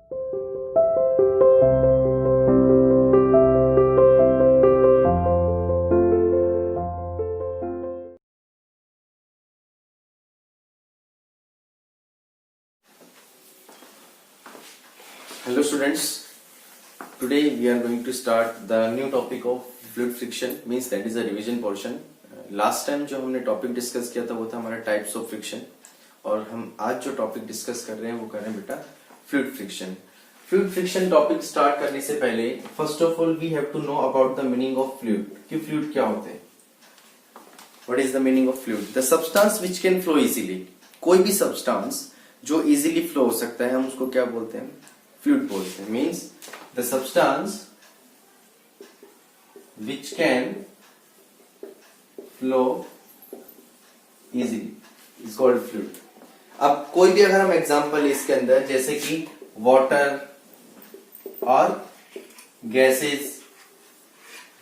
Hello students, today we are going to start the new topic of fluid friction, means that is a revision portion. Last time जो हमने topic discuss किया था वो था हमारा types of friction, और हम आज जो टॉपिक डिस्कस कर रहे हैं वो कर रहे हैं बेटा fluid friction. Fluid friction topic start करने से पहले first of all we have to know about the meaning of fluid, कि फ्लूइड क्या होते हैं. What is the meaning of fluid? The substance which can flow easily. कोई भी substance जो इजीली फ्लो हो सकता है हम उसको क्या बोलते हैं? फ्लूइड बोलते हैं. Means the substance which can flow easily is called fluid. अब कोई भी अगर हम एग्जांपल इसके अंदर, जैसे कि वाटर और गैसेस,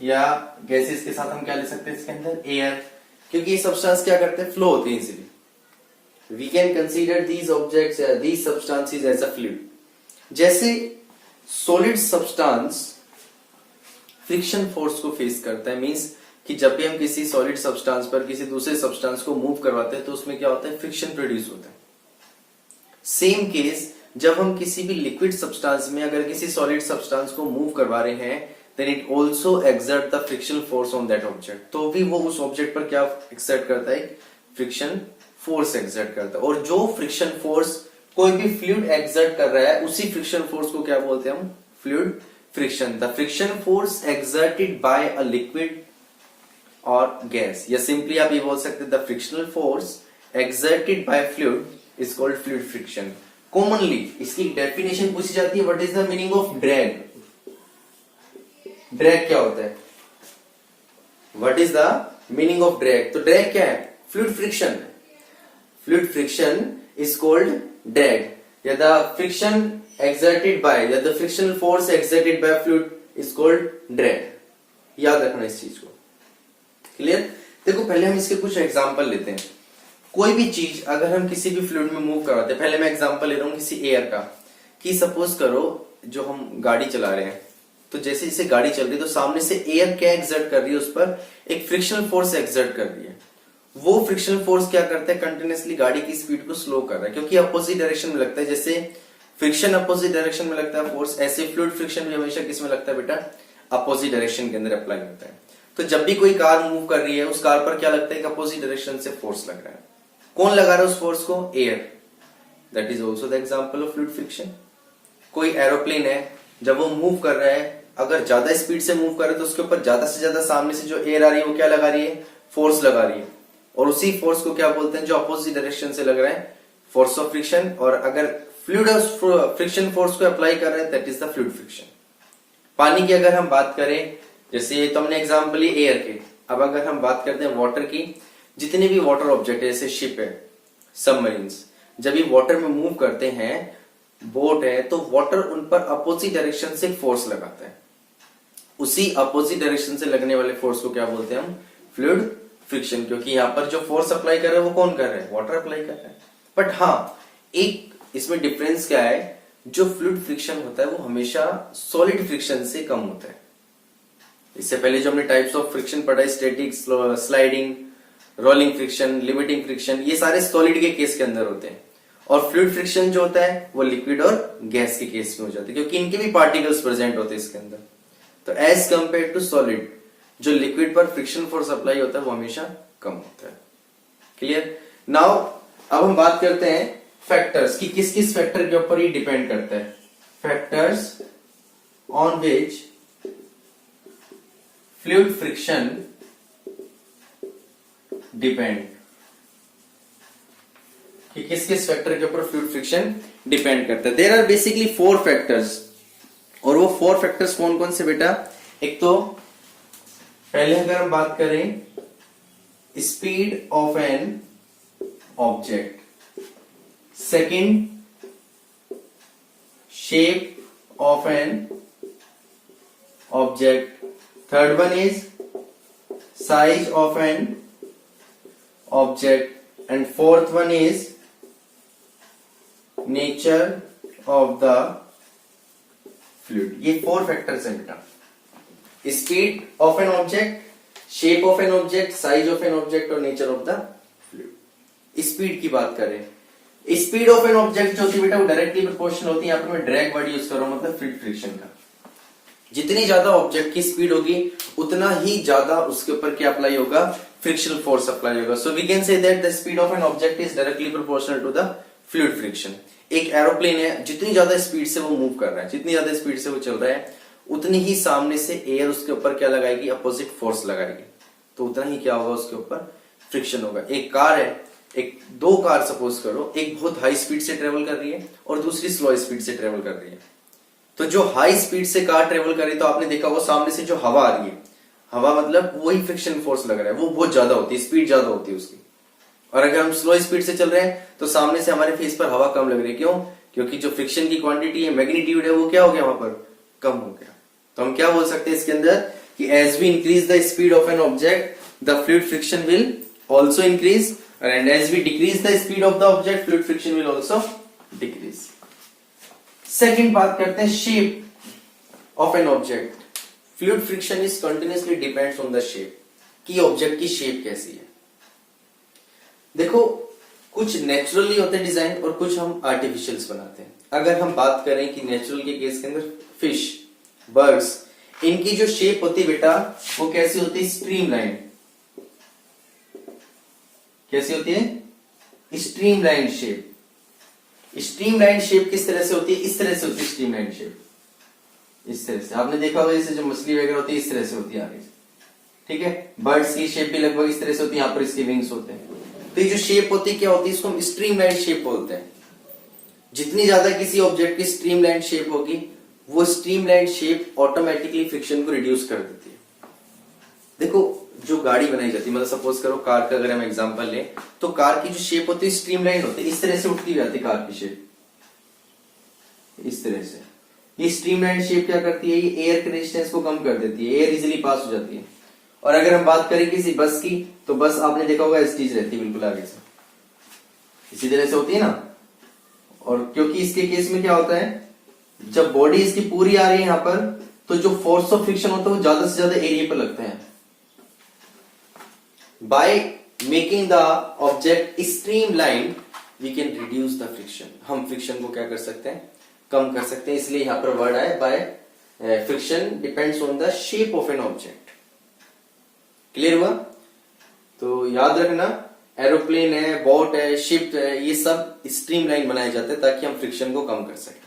या गैसेस के साथ हम क्या ले सकते हैं इसके अंदर? एयर. क्योंकि ये सब्सटेंस क्या करते हैं? फ्लो होते हैं easily. We can consider these objects या these substances as a fluid. जैसे सॉलिड सब्सटेंस फ्रिक्शन फोर्स को फेस करता है, मींस कि जब भी हम किसी सॉलिड सब्सटेंस पर किसी दूसरे सब्सटेंस को मूव करवाते हैं तो उसमें क्या होता है? फ्रिक्शन प्रोड्यूस होता है. सेम केस जब हम किसी भी लिक्विड सब्सटेंस में अगर किसी सॉलिड सब्सटेंस को मूव करवा रहे हैं, then it also exert the friction force on that object. तो भी वो उस ऑब्जेक्ट पर क्या एक्सर्ट करता है? फ्रिक्शन फोर्स एक्सर्ट करता है. और जो फ्रिक्शन फोर्स कोई भी फ्लूइड एक्सर्ट कर रहा है उसी फ्रिक्शन फोर्स को क्या बोलते हैं हम? Fluid friction. The friction force exerted by a liquid और गैस, या सिंपली आप ये बोल सकते हैं the frictional force exerted by fluid is called fluid friction. Commonly इसकी डेफिनेशन पूछी जाती है, what is the meaning of drag? Drag क्या होता है? What is the meaning of drag? तो ड्रैग क्या है? Fluid friction. Fluid friction is called drag. या the friction exerted by, या the frictional force exerted by fluid is called drag. याद रखना इस चीज को. क्लियर? देखो पहले हम इसके कुछ एग्जांपल लेते हैं. कोई भी चीज अगर हम किसी भी फ्लूइड में मूव करवाते हैं, पहले मैं एग्जांपल ले रहा हूं किसी एयर का, कि सपोज करो जो हम गाड़ी चला रहे हैं, तो जैसे जैसे गाड़ी चल रही है तो सामने से एयर क्या एक्सर्ट कर रही है? उस पर एक फ्रिक्शनल फोर्स एक्सर्ट कर रही है. वो फ्रिक्शनल फोर्स क्या करता है? कंटिन्यूअसली गाड़ी की स्पीड को स्लो कर रहा है, क्योंकि अपोजिट डायरेक्शन में लगता है. जैसे फ्रिक्शन अपोजिट डायरेक्शन में लगता है फोर्स, ऐसे फ्लूइड फ्रिक्शन भी हमेशा किस में लगता है बेटा? अपोजिट डायरेक्शन के अंदर अप्लाई होता है. तो जब भी कोई कार मूव कर रही है उस कार पर क्या लगता है? कि अपोजिट डायरेक्शन से फोर्स लग रहा है. कौन लगा रहा है उस फोर्स को? Air. That is also the example of fluid friction. कोई एरोप्लेन है, जब वो मूव कर रहा है, अगर ज्यादा स्पीड से मूव कर रहा है तो उसके ऊपर ज्यादा से ज्यादा सामने से जो एयर आ रही है वो क्या लगा रही है? फोर्स लगा रही है. और उसी फोर्स को क्या बोलते हैं? जो अपोजिट डायरेक्शन से लग रहा है, फोर्स ऑफ फ्रिक्शन. और अगर फ्लूइड फ्रिक्शन फोर्स को अप्लाई कर रहे हैं, that is the fluid friction. पानी की अगर हम बात करें, जैसे तो हमने एग्जांपल ली एयर के, अब अगर हम बात करते हैं वाटर की, जितने भी वाटर ऑब्जेक्ट है, जैसे शिप है, सबमरीन्स, जब ये वाटर में मूव करते हैं, बोट है, तो वाटर उन पर अपोजिट डायरेक्शन से फोर्स लगाता है. उसी अपोजिट डायरेक्शन से लगने वाले फोर्स को क्या बोलते हैं हम? Fluid friction. क्योंकि यहाँ पर जो फोर्स अप्लाई कर रहे हैं वो कौन कर रहा है? वाटर अप्लाई कर रहा है. बट हाँ, एक इसमें डिफरेंस क्या है? जो फ्लूइड फ्रिक्शन होता है वो हमेशा सॉलिड फ्रिक्शन से कम होता है. इससे पहले जो हमने टाइप्स ऑफ फ्रिक्शन पढ़ा है, static, sliding, rolling friction, limiting friction, ये सारे सॉलिड के केस के अंदर होते हैं. और फ्लूइड फ्रिक्शन जो होता है वो लिक्विड और गैस के केस में हो जाता है, क्योंकि इनके भी पार्टिकल्स प्रेजेंट होते हैं इसके अंदर. तो एज कंपेयर टू सॉलिड, जो लिक्विड पर फ्रिक्शन फोर्स अप्लाई होता है वो हमेशा कम होता है. क्लियर? नाउ अब हम बात करते हैं फैक्टर्स की, किस किस फैक्टर के ऊपर ये डिपेंड करता है. Factors on which fluid friction depend, कि किस किस फैक्टर के ऊपर फ्लूइड फ्रिक्शन डिपेंड करता है. There are basically 4 factors. और वो 4 फैक्टर्स कौन कौन से बेटा? एक तो पहले अगर हम बात करें speed of an object, second shape of an object, third one is size of an object, and fourth one is nature of the fluid. ये 4 फैक्टर्स हैं बेटा, speed of an object, shape of an object, size of an object और nature of the fluid. Speed की बात करें, speed of an object जो होती है बेटा वो डायरेक्टली प्रोपोर्शनल होती है, यहाँ पर मैं ड्रैग वर्ड यूज कर रहा हूं, मतलब फ्लूइड फ्रिक्शन का। जितनी ज्यादा ऑब्जेक्ट की स्पीड होगी उतना ही ज्यादा उसके ऊपर क्या अप्लाई होगा, फ्रिक्शनल फोर्स अप्लाई होगा। So we can say that the speed of an object is directly proportional to the fluid friction. एक एरोप्लेन है, जितनी ज्यादा स्पीड से वो मूव कर रहा है, जितनी ज्यादा स्पीड से वो चल रहा है, उतनी ही सामने से एयर उसके ऊपर क्या लगाएगी, अपोजिट फोर्स लगाएगी, तो उतना ही क्या होगा, उसके ऊपर फ्रिक्शन होगा। एक कार है, एक दो कार सपोज करो, एक बहुत हाई स्पीड से ट्रेवल कर रही है और दूसरी स्लो स्पीड से ट्रेवल कर रही है। तो जो हाई स्पीड से कार ट्रेवल कर रही है, तो आपने देखा होगा सामने से जो हवा आ रही है, हवा मतलब वही फ्रिक्शन फोर्स लग रहा है, वो बहुत ज्यादा होती है, स्पीड ज्यादा होती है उसकी। और अगर हम स्लो स्पीड से चल रहे हैं तो सामने से हमारे फेस पर हवा कम लग रही है। क्यों? क्योंकि जो फ्रिक्शन की क्वांटिटी है, मैग्नीट्यूड है, वो क्या हो गया, वहां पर कम हो गया। तो हम क्या बोल सकते हैं इसके अंदर कि as we increase the speed of an object the fluid friction will also increase, and as we decrease the speed of the object fluid friction will also decrease. Second बात करते हैं shape of an object. Fluid friction is continuously depends on the shape, कि object की shape कैसी है। देखो, कुछ naturally होते हैं डिजाइन और कुछ हम आर्टिफिशियल्स बनाते हैं। अगर हम बात करें कि नेचुरल के केस के अंदर फिश, बर्ड्स, इनकी जो शेप होती है बेटा वो कैसी होती है, स्ट्रीमलाइन। कैसी होती है, स्ट्रीमलाइन शेप। स्ट्रीमलाइन शेप किस तरह से होती है, इस तरह से होती है स्ट्रीमलाइन शेप, इस तरह से। आपने देखा होगा जैसे जो मछली वगैरह होती है इस तरह से होती है आगे से, ठीक है। बर्ड्स की शेप भी लगभग इस तरह से होती है, यहाँ पर इसके विंग्स होते हैं। तो ये जो शेप होती है क्या होती है, इसको हम स्ट्रीमलाइन शेप बोलते हैं। जितनी ज्यादा किसी ऑब्जेक्ट की स्ट्रीमलाइन शेप होगी, वो स्ट्रीमलाइन शेप ऑटोमेटिकली फ्रिक्शन को रिड्यूस कर देती है। देखो, जो गाड़ी बनाई जाती है, मतलब सपोज करो कार का अगर हम एग्जांपल लें, तो कार की जो शेप होती है स्ट्रीमलाइन होती है, इस तरह से उठती जाती है कार की शेप, इस तरह से। ये स्ट्रीमलाइन शेप क्या करती है, ये एयर के रेजिस्टेंस को कम कर देती है, एयर इजिली पास हो जाती है। और अगर हम बात करें किसी बस की, तो बस आपने देखा होगा स्टीज रहती है बिल्कुल आगे से, इसी तरह से होती है ना। और क्योंकि इसके केस में क्या होता है, जब बॉडी इसकी पूरी आ रही है यहाँ पर, तो जो फोर्स ऑफ फ्रिक्शन होता है वो ज्यादा से ज्यादा एरिया पर लगता है। By making the object streamline we can reduce the friction. हम फ्रिक्शन को क्या कर सकते हैं, कम कर सकते हैं। इसलिए यहां पर वर्ड आए by friction depends on the shape of an object. Clear हुआ? तो याद रखना, एरोप्लेन है, बोट है, शिप है, ये सब स्ट्रीमलाइन बनाए जाते हैं ताकि हम फ्रिक्शन को कम कर सकें।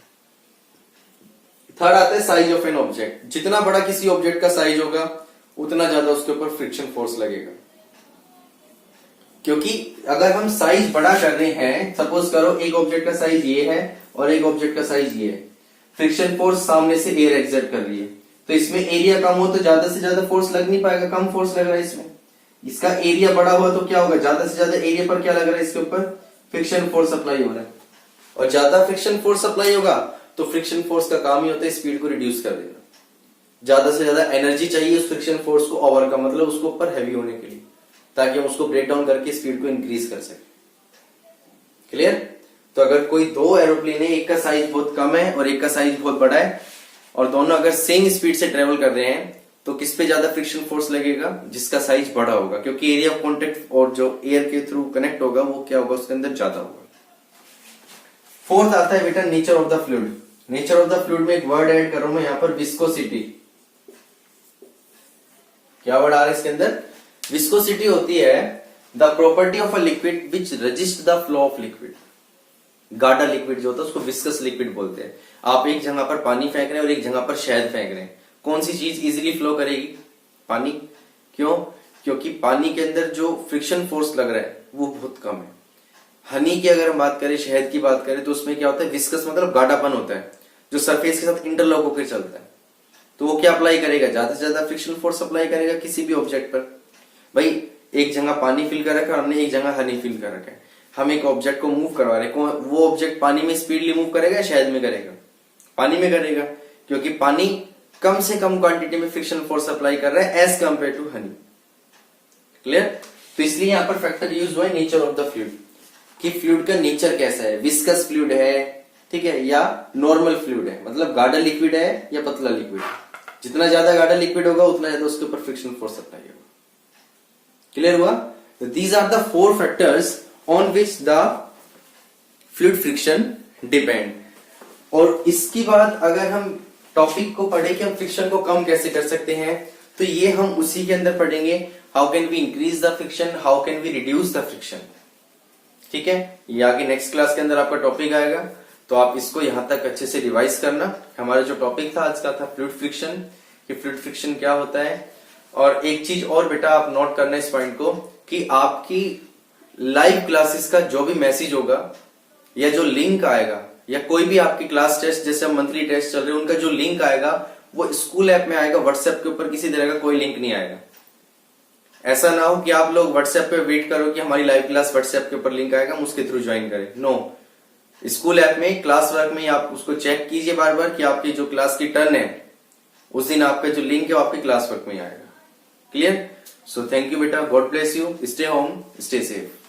थर्ड आता है साइज ऑफ एन ऑब्जेक्ट। जितना बड़ा किसी ऑब्जेक्ट का साइज होगा उतना ज्यादा उसके ऊपर फ्रिक्शन फोर्स लगेगा। क्योंकि अगर हम साइज बड़ा कर रहे हैं, सपोज करो एक ऑब्जेक्ट का साइज ये है और एक ऑब्जेक्ट का साइज ये है, फ्रिक्शन फोर्स सामने से एयर एक्सर्ट कर रही है, तो इसमें एरिया कम हो तो ज्यादा से ज्यादा फोर्स लग नहीं पाएगा, कम फोर्स लग रहा है इसमें। इसका एरिया बड़ा हुआ तो क्या होगा, ज्यादा से ज्यादा एरिया पर क्या लग रहा है, इसके ऊपर फ्रिक्शन फोर्स अप्लाई हो रहा है। और ज्यादा फ्रिक्शन फोर्स अप्लाई होगा तो फ्रिक्शन फोर्स का काम ही होता है स्पीड को रिड्यूस कर देना। ज्यादा से ज्यादा एनर्जी चाहिए उस फ्रिक्शन फोर्स को ओवरकम, मतलब उसको ऊपर हैवी होने के लिए, ताकि हम उसको ब्रेक डाउन करके स्पीड को इंक्रीज कर सके। क्लियर? तो अगर कोई दो एरोप्लेन है, एक का साइज बहुत कम है और एक का साइज बहुत बड़ा है, और दोनों अगर सेम स्पीड से ट्रेवल कर रहे हैं, तो किस पे ज्यादा फ्रिक्शन फोर्स लगेगा, जिसका साइज बड़ा होगा, क्योंकि एरिया ऑफ कॉन्टेक्ट और जो एयर के थ्रू कनेक्ट होगा वो क्या होगा, उसके अंदर ज्यादा होगा। फोर्थ आता है बेटा nature of the fluid. Nature of the fluid में एक वर्ड ऐड कर रहा हूं मैं यहां पर, विस्कोसिटी। क्या वर्ड आ रहा है इसके अंदर, विस्कोसिटी होती है the property of a liquid which resist the flow of liquid. गाढ़ा लिक्विड जो होता है उसको विस्कस लिक्विड बोलते हैं। आप एक जगह पर पानी फेंक रहे हैं और एक जगह पर शहद फेंक रहे हैं, कौन सी चीज इजीली फ्लो करेगी, पानी। क्यों? क्योंकि पानी के अंदर जो फ्रिक्शन फोर्स लग रहा है वो बहुत कम है। हनी की अगर हम बात करें, शहद की बात करें, तो उसमें क्या होता है, विस्कस मतलब गाढ़ापन होता है जो सरफेस के साथ इंटरलॉक होकर चलता है। तो वो क्या अप्लाई करेगा, ज्यादा से ज्यादा फ्रिक्शन फोर्स अप्लाई करेगा किसी भी ऑब्जेक्ट पर। भाई एक जगह पानी फिल कर रखा है, हमने एक जगह हनी फिल कर रखा है, हम एक ऑब्जेक्ट को मूव करवा रहे हैं, वो ऑब्जेक्ट पानी में स्पीडली मूव करेगा या शहद में करेगा, पानी में करेगा, क्योंकि पानी कम से कम क्वांटिटी में फ्रिक्शन फोर्स अप्लाई कर रहा है as compare to honey. Clear? तो इसलिए यहां पर फैक्टर यूज हुआ है नेचर ऑफ द फ्लूइड, कि फ्लूइड का नेचर कैसा है, विस्कस फ्लूइड है, ठीक है, या नॉर्मल फ्लूइड है, मतलब गाढ़ा लिक्विड है या पतला लिक्विड है। जितना ज्यादा गाढ़ा लिक्विड होगा उतना ज्यादा उसके ऊपर फ्रिक्शन फोर्स अप्लाई होगा। क्लियर हुआ? These are the 4 factors on which the fluid friction depend. और इसके बाद अगर हम टॉपिक को पढ़े कि हम फ्रिक्शन को कम कैसे कर सकते हैं, तो ये हम उसी के अंदर पढ़ेंगे। How can we increase the friction, how can we reduce the friction. ठीक है, ये आगे नेक्स्ट क्लास के अंदर आपका टॉपिक आएगा, तो आप इसको यहां तक अच्छे से रिवाइज करना। हमारा जो टॉपिक था आज का था फ्लूइड फ्रिक्शन, कि फ्लूइड फ्रिक्शन क्या होता है। और एक चीज और बेटा आप नोट करना इस पॉइंट को, कि आपकी लाइव क्लासेस का जो भी मैसेज होगा या जो लिंक आएगा, या कोई भी आपकी क्लास टेस्ट, जैसे मंथली टेस्ट चल रहे हैं, उनका जो लिंक आएगा वो स्कूल ऐप में आएगा, व्हाट्सएप के ऊपर किसी तरह का कोई लिंक नहीं आएगा। ऐसा ना हो कि आप लोग व्हाट्सएप पे वेट करो कि हमारी लाइव क्लास व्हाट्सएप के ऊपर लिंक आएगा, हम उसके थ्रू ज्वाइन करें। नो, स्कूल ऐप में क्लास वर्क में आप उसको चेक कीजिए बार बार कि आपकी जो क्लास की टर्न है उस दिन आपका जो लिंक है वो आपकी क्लास वर्क में आएगा। क्लियर? सो थैंक यू बेटा, God bless you, stay home, stay safe.